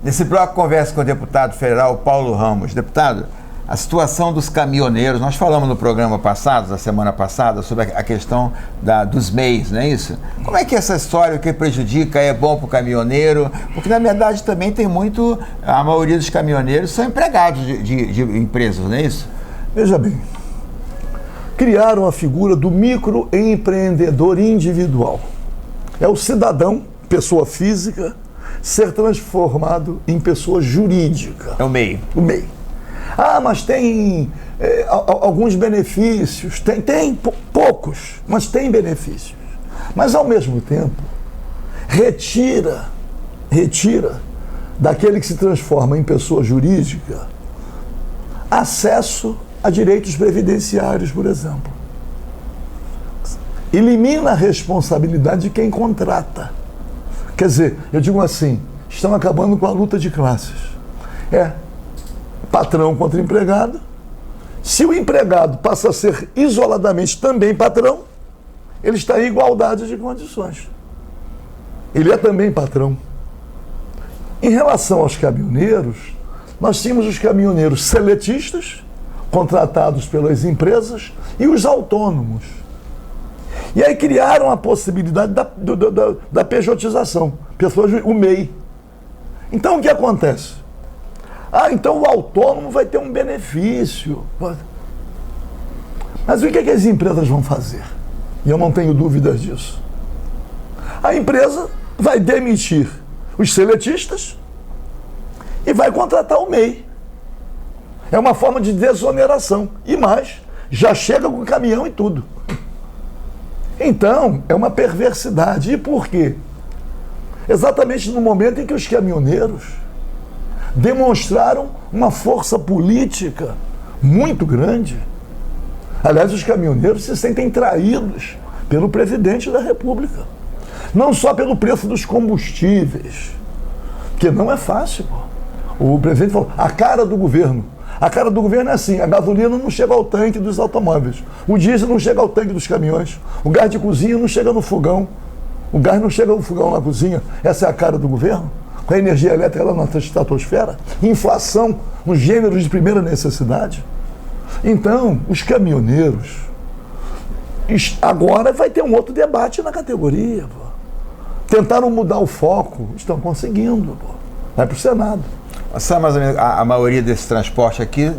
Nesse bloco, conversa com o deputado federal Paulo Ramos. Deputado, a situação dos caminhoneiros, nós falamos no programa passado, da semana passada, sobre a questão dos MEIs, não é isso? Como é que essa história, o que prejudica, é bom para o caminhoneiro? Porque, na verdade, também tem muito, a maioria dos caminhoneiros são empregados de empresas, não é isso? Veja bem, criaram a figura do microempreendedor individual. É o cidadão, pessoa física, ser transformado em pessoa jurídica. É o MEI. O MEI. Ah, mas tem alguns benefícios. Tem poucos, mas tem benefícios. Mas, ao mesmo tempo, retira daquele que se transforma em pessoa jurídica acesso a direitos previdenciários, por exemplo. Elimina a responsabilidade de quem contrata. Quer dizer, eu digo assim, estão acabando com a luta de classes. Patrão contra empregado. Se o empregado passa a ser isoladamente também patrão, ele está em igualdade de condições. Ele é também patrão. Em relação aos caminhoneiros, nós tínhamos os caminhoneiros seletistas, contratados pelas empresas, e os autônomos. E aí criaram a possibilidade da pejotização, o MEI. Então o que acontece? Então o autônomo vai ter um benefício. Mas o que as empresas vão fazer? E eu não tenho dúvidas disso. A empresa vai demitir os seletistas e vai contratar o MEI. É uma forma de desoneração. E mais, já chega com caminhão e tudo. Então, é uma perversidade. E por quê? Exatamente no momento em que os caminhoneiros demonstraram uma força política muito grande. Aliás, os caminhoneiros se sentem traídos pelo presidente da República. Não só pelo preço dos combustíveis, que não é fácil. O presidente falou, a cara do governo. A cara do governo é assim, a gasolina não chega ao tanque dos automóveis, o diesel não chega ao tanque dos caminhões, o gás de cozinha não chega no fogão, o gás não chega no fogão na cozinha. Essa é a cara do governo? Com a energia elétrica lá na estratosfera, inflação nos gêneros de primeira necessidade. Então, os caminhoneiros, agora vai ter um outro debate na categoria. Tentaram mudar o foco, estão conseguindo. Vai para o Senado. Sabe mais ou menos, a maioria desse transporte aqui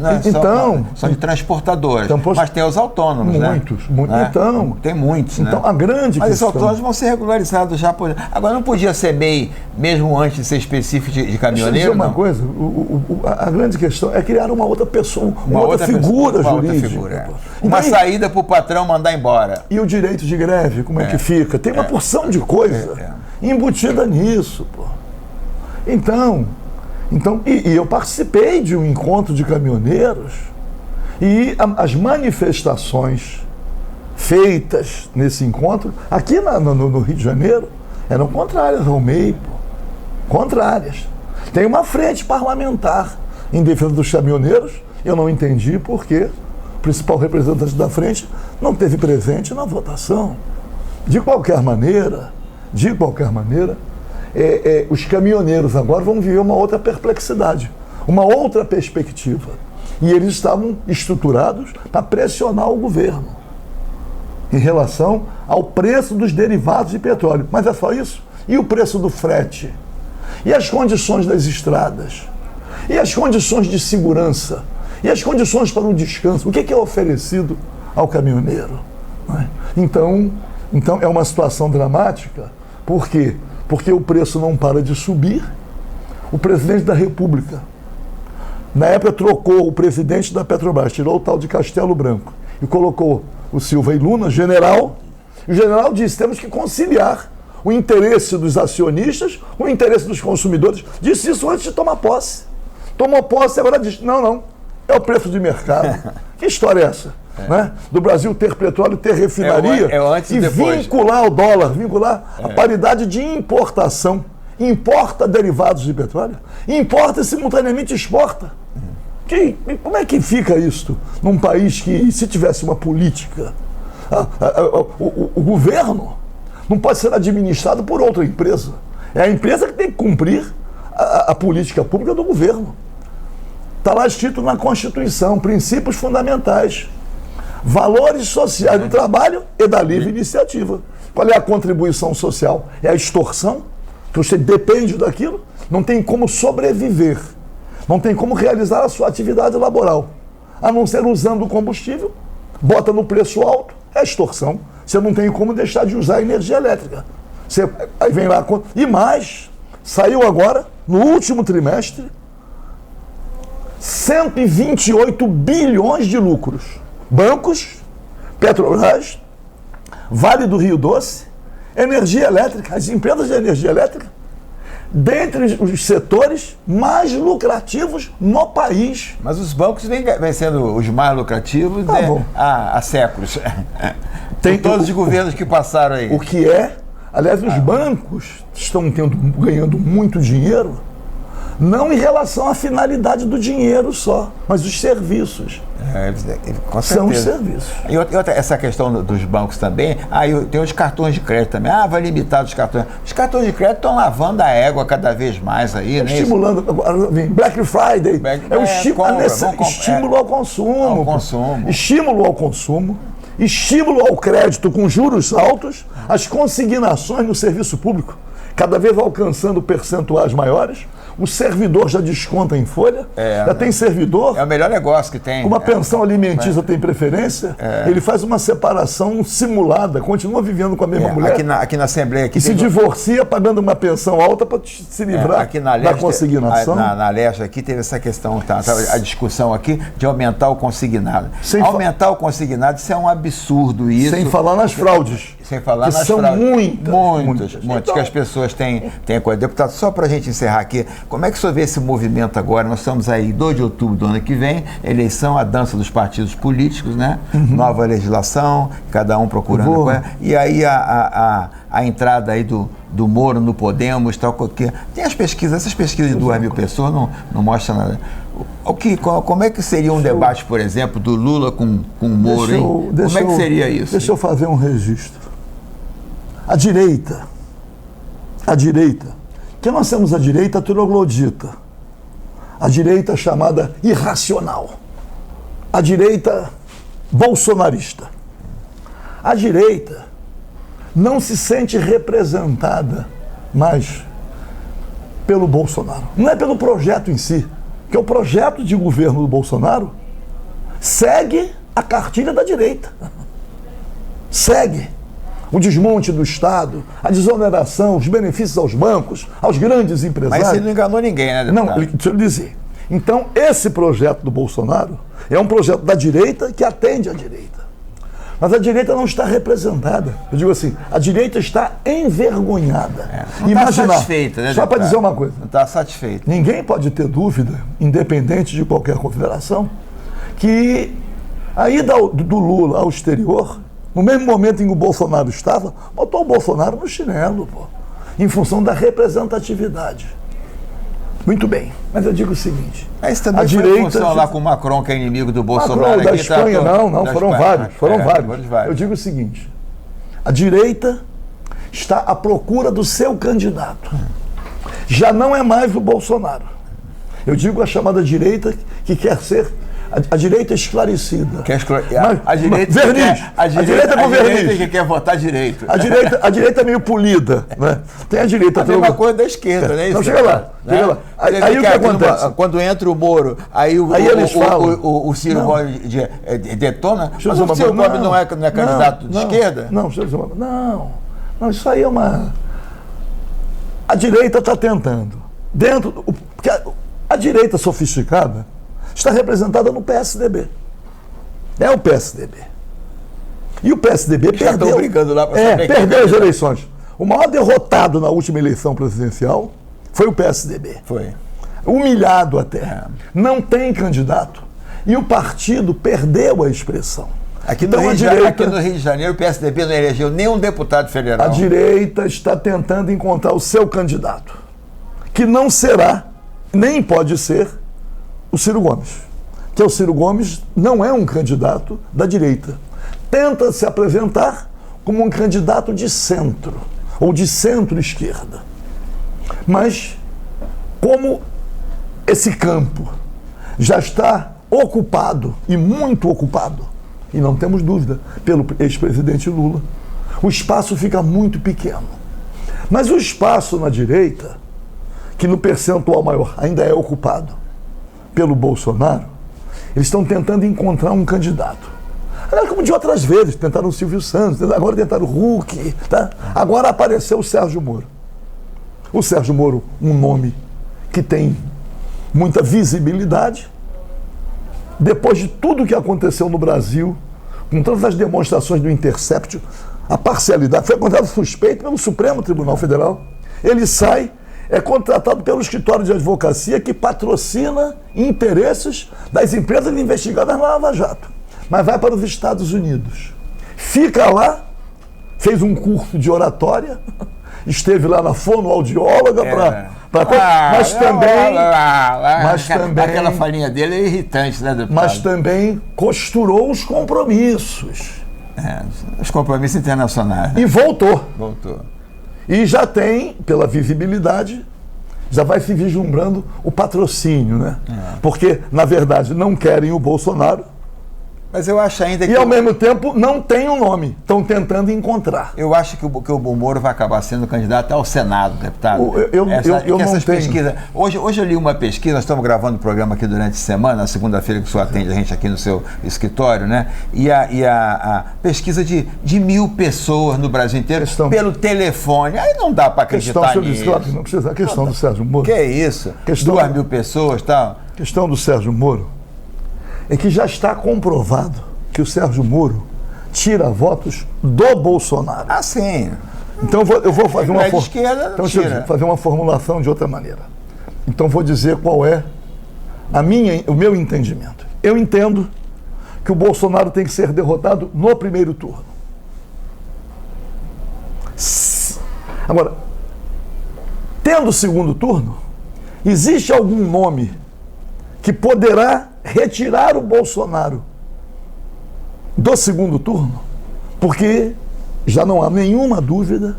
são de transportadores, mas tem os autônomos, muitos, né? Então, tem muitos, então, né? A grande mas questão... esses autônomos vão ser regularizados já. Agora, não podia ser MEI, mesmo antes de ser específico de caminhoneiro? Deixa eu dizer uma coisa, a grande questão é criar uma outra pessoa, uma outra figura jurídica. Uma saída para o patrão mandar embora. E o direito de greve, como é que fica? Tem uma porção de coisa embutida nisso. Então, eu participei de um encontro de caminhoneiros e as manifestações feitas nesse encontro, aqui no Rio de Janeiro, eram contrárias ao MEI, contrárias. Tem uma frente parlamentar em defesa dos caminhoneiros, eu não entendi por que o principal representante da frente não esteve presente na votação. De qualquer maneira, os caminhoneiros agora vão viver uma outra perplexidade, uma outra perspectiva. E eles estavam estruturados para pressionar o governo em relação ao preço dos derivados de petróleo. Mas é só isso? E o preço do frete? E as condições das estradas? E as condições de segurança? E as condições para o descanso? O que é oferecido ao caminhoneiro? Então é uma situação dramática. Por quê? Porque o preço não para de subir. O presidente da República, na época, trocou o presidente da Petrobras, tirou o tal de Castelo Branco e colocou o Silva e Luna, general. E o general disse, temos que conciliar o interesse dos acionistas com o interesse dos consumidores. Disse isso antes de tomar posse. Tomou posse e agora diz, não, é o preço de mercado. Que história é essa? Né? Do Brasil ter petróleo, ter refinaria e vincular o dólar, a paridade de importação. Importa derivados de petróleo, importa e simultaneamente exporta. Como é que fica isto num país que, se tivesse uma política, o governo não pode ser administrado por outra empresa. É a empresa que tem que cumprir a política pública do governo. Está lá escrito na Constituição, princípios fundamentais, valores sociais do trabalho e da livre iniciativa. Qual é a contribuição social? É a extorsão, que você depende daquilo, não tem como sobreviver, não tem como realizar a sua atividade laboral, a não ser usando o combustível, bota no preço alto, é extorsão. Você não tem como deixar de usar a energia elétrica. Aí vem lá, e mais, saiu agora, no último trimestre, 128 bilhões de lucros. Bancos, Petrobras, Vale do Rio Doce, energia elétrica, as empresas de energia elétrica, dentre os setores mais lucrativos no país. Mas os bancos vêm sendo os mais lucrativos há séculos. Tem todos os governos que passaram aí. O que é, aliás, os bancos estão ganhando muito dinheiro, não em relação à finalidade do dinheiro só, mas os serviços. Com certeza. São os serviços. E outra, essa questão dos bancos também, tem os cartões de crédito também. Vai limitar os cartões. Os cartões de crédito estão lavando a égua cada vez mais aí, né? Estimulando, Black Friday, estímulo ao consumo. Estímulo ao consumo, estímulo ao crédito com juros altos, as consignações no serviço público, cada vez alcançando percentuais maiores. O servidor já desconta em folha, tem servidor. É o melhor negócio que tem. Uma pensão alimentícia tem preferência, ele faz uma separação simulada, continua vivendo com a mesma mulher. Aqui na Assembleia. Aqui se divorcia pagando uma pensão alta para se livrar da consignação. Na Leste aqui teve essa questão, a discussão aqui de aumentar o consignado. Aumentar o consignado, isso é um absurdo. Isso, sem falar nas fraudes. Sem falar nas são fraudes. Muitas. Então, que as pessoas têm coisa. Deputado, só para a gente encerrar aqui, como é que o senhor vê esse movimento agora? Nós estamos aí 2 de outubro do ano que vem, eleição, a dança dos partidos políticos, né? Nova legislação, cada um procurando. E aí a entrada aí do Moro no Podemos, tal, que tem essas pesquisas de 2.000 pessoas, não mostra nada. Como é que seria um debate, por exemplo, do Lula com o Moro, hein? Como é que seria isso? Deixa eu fazer um registro. A direita, que nós temos a direita troglodita, a direita chamada irracional, a direita bolsonarista. A direita não se sente representada mais pelo Bolsonaro. Não é pelo projeto em si, porque o projeto de governo do Bolsonaro segue a cartilha da direita. Segue o desmonte do Estado, a desoneração, os benefícios aos bancos, aos grandes empresários. Mas você não enganou ninguém, né, deputado? Não, deixa eu dizer. Então, esse projeto do Bolsonaro é um projeto da direita que atende à direita. Mas a direita não está representada. Eu digo assim, a direita está envergonhada. Não está satisfeita, né? Só para dizer uma coisa. Não está satisfeita. Ninguém pode ter dúvida, independente de qualquer consideração, que a ida do Lula ao exterior, no mesmo momento em que o Bolsonaro estava, botou o Bolsonaro no chinelo, em função da representatividade. Muito bem, mas eu digo o seguinte... Mas também a foi direita, em função lá com o Macron, que é inimigo do Bolsonaro. Macron, da Espanha, foram vários. Eu digo o seguinte, a direita está à procura do seu candidato. Já não é mais o Bolsonaro. Eu digo a chamada direita que quer ser... A direita esclarecida. A direita com verniz. Que quer votar direito. A direita é meio polida, né? Tem a direita... A mesma coisa da esquerda, né? Não, chega lá. Aí o que acontece? Quando entra o Moro, aí o Ciro Gomes detona, mas o Ciro Gomes não é candidato de esquerda? Não, isso aí é uma... A direita está tentando. Porque a direita sofisticada está representada no PSDB. É o PSDB. E o PSDB perdeu. Brincando lá perdeu as eleições. O maior derrotado na última eleição presidencial foi o PSDB. Foi. Humilhado até. Não tem candidato. E o partido perdeu a expressão. Aqui no Rio de Janeiro, o PSDB não elegeu nenhum deputado federal. A direita está tentando encontrar o seu candidato, que não será, nem pode ser, o Ciro Gomes. Que o Ciro Gomes não é um candidato da direita. Tenta se apresentar como um candidato de centro, ou de centro-esquerda. Mas como esse campo já está ocupado, e muito ocupado, e não temos dúvida, pelo ex-presidente Lula, o espaço fica muito pequeno. Mas o espaço na direita, que no percentual maior ainda é ocupado pelo Bolsonaro, eles estão tentando encontrar um candidato. Como de outras vezes, tentaram o Silvio Santos, agora tentaram o Huck, tá? Agora apareceu o Sérgio Moro. O Sérgio Moro, um nome que tem muita visibilidade. Depois de tudo que aconteceu no Brasil, com todas as demonstrações do Intercept, a parcialidade, foi encontrado suspeito pelo Supremo Tribunal Federal. Ele sai, é contratado pelo escritório de advocacia que patrocina interesses das empresas investigadas na Lava Jato. Mas vai para os Estados Unidos. Fica lá, fez um curso de oratória, esteve lá na fonoaudióloga mas também aquela falinha dele é irritante, né, deputado? Mas também costurou os compromissos. Os compromissos internacionais. E voltou. Voltou. E já tem, pela visibilidade, já vai se vislumbrando o patrocínio, né? Porque, na verdade, não querem o Bolsonaro. Mas eu acho ainda que... E, ao mesmo tempo, não tem um nome. Estão tentando encontrar. Eu acho que o Moro vai acabar sendo candidato ao Senado, deputado. Eu não tenho. Hoje eu li uma pesquisa, nós estamos gravando o programa aqui durante a semana, na segunda-feira que o senhor atende a gente aqui no seu escritório, né? E a pesquisa de 1.000 pessoas no Brasil inteiro, pelo telefone. Aí não dá para acreditar nisso. Não precisa. A questão do Sérgio Moro. Que é isso? 2.000 pessoas e tal. A questão do Sérgio Moro é que já está comprovado que o Sérgio Moro tira votos do Bolsonaro. Ah, sim. Então eu vou fazer uma fazer uma formulação de outra maneira. Então vou dizer qual é o meu entendimento. Eu entendo que o Bolsonaro tem que ser derrotado no primeiro turno. Agora, tendo o segundo turno, existe algum nome que poderá retirar o Bolsonaro do segundo turno? Porque já não há nenhuma dúvida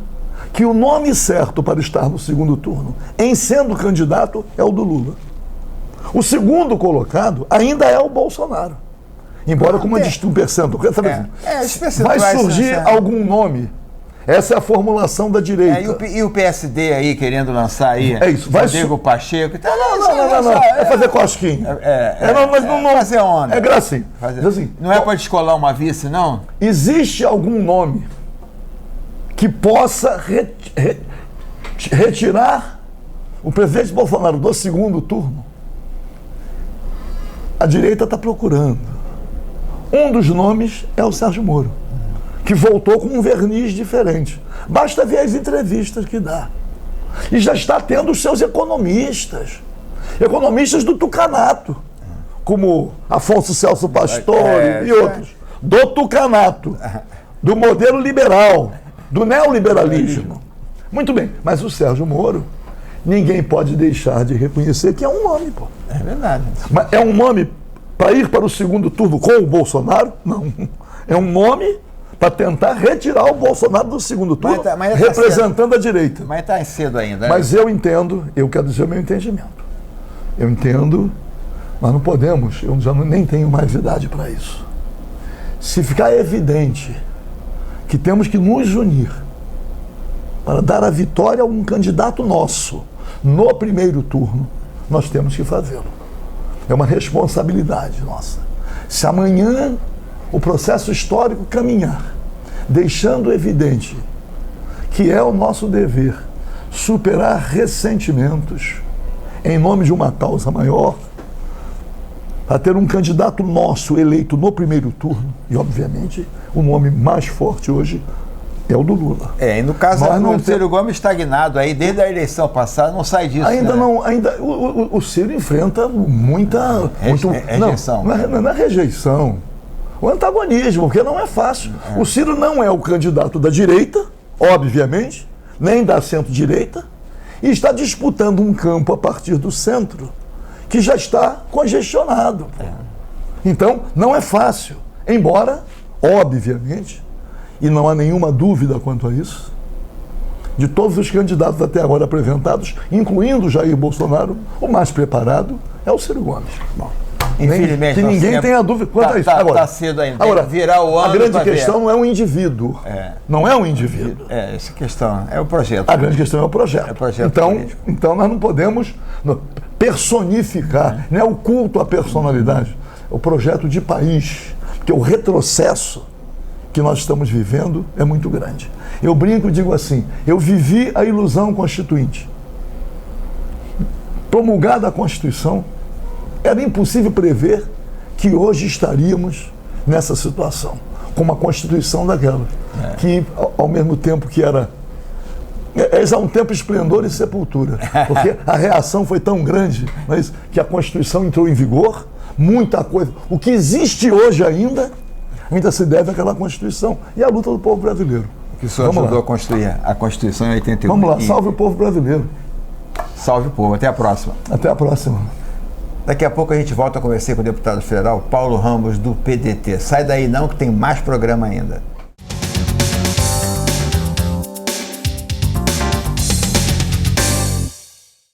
que o nome certo para estar no segundo turno, em sendo candidato, é o do Lula. O segundo colocado ainda é o Bolsonaro. Embora com uma distorção. Vai surgir algum nome. Essa é a formulação da direita. E o PSD aí querendo lançar aí? É isso. Rodrigo Pacheco. Não. É fazer cosquinha. Não fazer onda. É gracinha. Assim, não é para descolar uma vice, não? Existe algum nome que possa retirar o presidente Bolsonaro do segundo turno? A direita está procurando. Um dos nomes é o Sérgio Moro, que voltou com um verniz diferente. Basta ver as entrevistas que dá. E já está tendo os seus economistas do tucanato, como Afonso Celso Pastore e outros, do tucanato, do modelo liberal, do neoliberalismo. Muito bem, mas o Sérgio Moro, ninguém pode deixar de reconhecer que é um nome, pô. É verdade. Mas é um nome para ir para o segundo turno com o Bolsonaro? Não. É um nome para tentar retirar o Bolsonaro do segundo turno, representando a direita. Mas está cedo ainda. Mas eu entendo, eu quero dizer o meu entendimento. Eu entendo, mas não podemos, eu já nem tenho mais idade para isso. Se ficar evidente que temos que nos unir para dar a vitória a um candidato nosso no primeiro turno, nós temos que fazê-lo. É uma responsabilidade nossa. Se amanhã o processo histórico caminhar, deixando evidente que é o nosso dever superar ressentimentos em nome de uma causa maior, a ter um candidato nosso eleito no primeiro turno, e obviamente o nome mais forte hoje é o do Lula. E no caso do Ciro Gomes estagnado aí, desde a eleição passada, não sai disso. O Ciro enfrenta muita rejeição. Não é rejeição. O antagonismo, porque não é fácil. O Ciro não é o candidato da direita, obviamente, nem da centro-direita, e está disputando um campo a partir do centro, que já está congestionado. Então, não é fácil. Embora, obviamente, e não há nenhuma dúvida quanto a isso, de todos os candidatos até agora apresentados, incluindo o Jair Bolsonaro, o mais preparado é o Ciro Gomes. Bom, infelizmente, que ninguém tenha dúvida quanto a isso. Está cedo ainda. Agora, virar o ano. a grande questão não é o indivíduo. Não é o indivíduo. Essa questão é o projeto. A grande questão é o projeto. Então nós não podemos personificar, não é o culto à personalidade, é o projeto de país, porque o retrocesso que nós estamos vivendo é muito grande. Eu brinco e digo assim, eu vivi a ilusão constituinte. Promulgada a Constituição, era impossível prever que hoje estaríamos nessa situação, com uma Constituição daquela, que ao mesmo tempo que era a um tempo esplendor e sepultura, porque a reação foi tão grande, mas que a Constituição entrou em vigor, muita coisa. O que existe hoje ainda se deve àquela Constituição e à luta do povo brasileiro. Que o senhor ajudou a construir a Constituição em 81. Vamos lá, salve o povo brasileiro. Salve o povo, até a próxima. Até a próxima. Daqui a pouco a gente volta a conversar com o deputado federal Paulo Ramos, do PDT. Sai daí não, que tem mais programa ainda.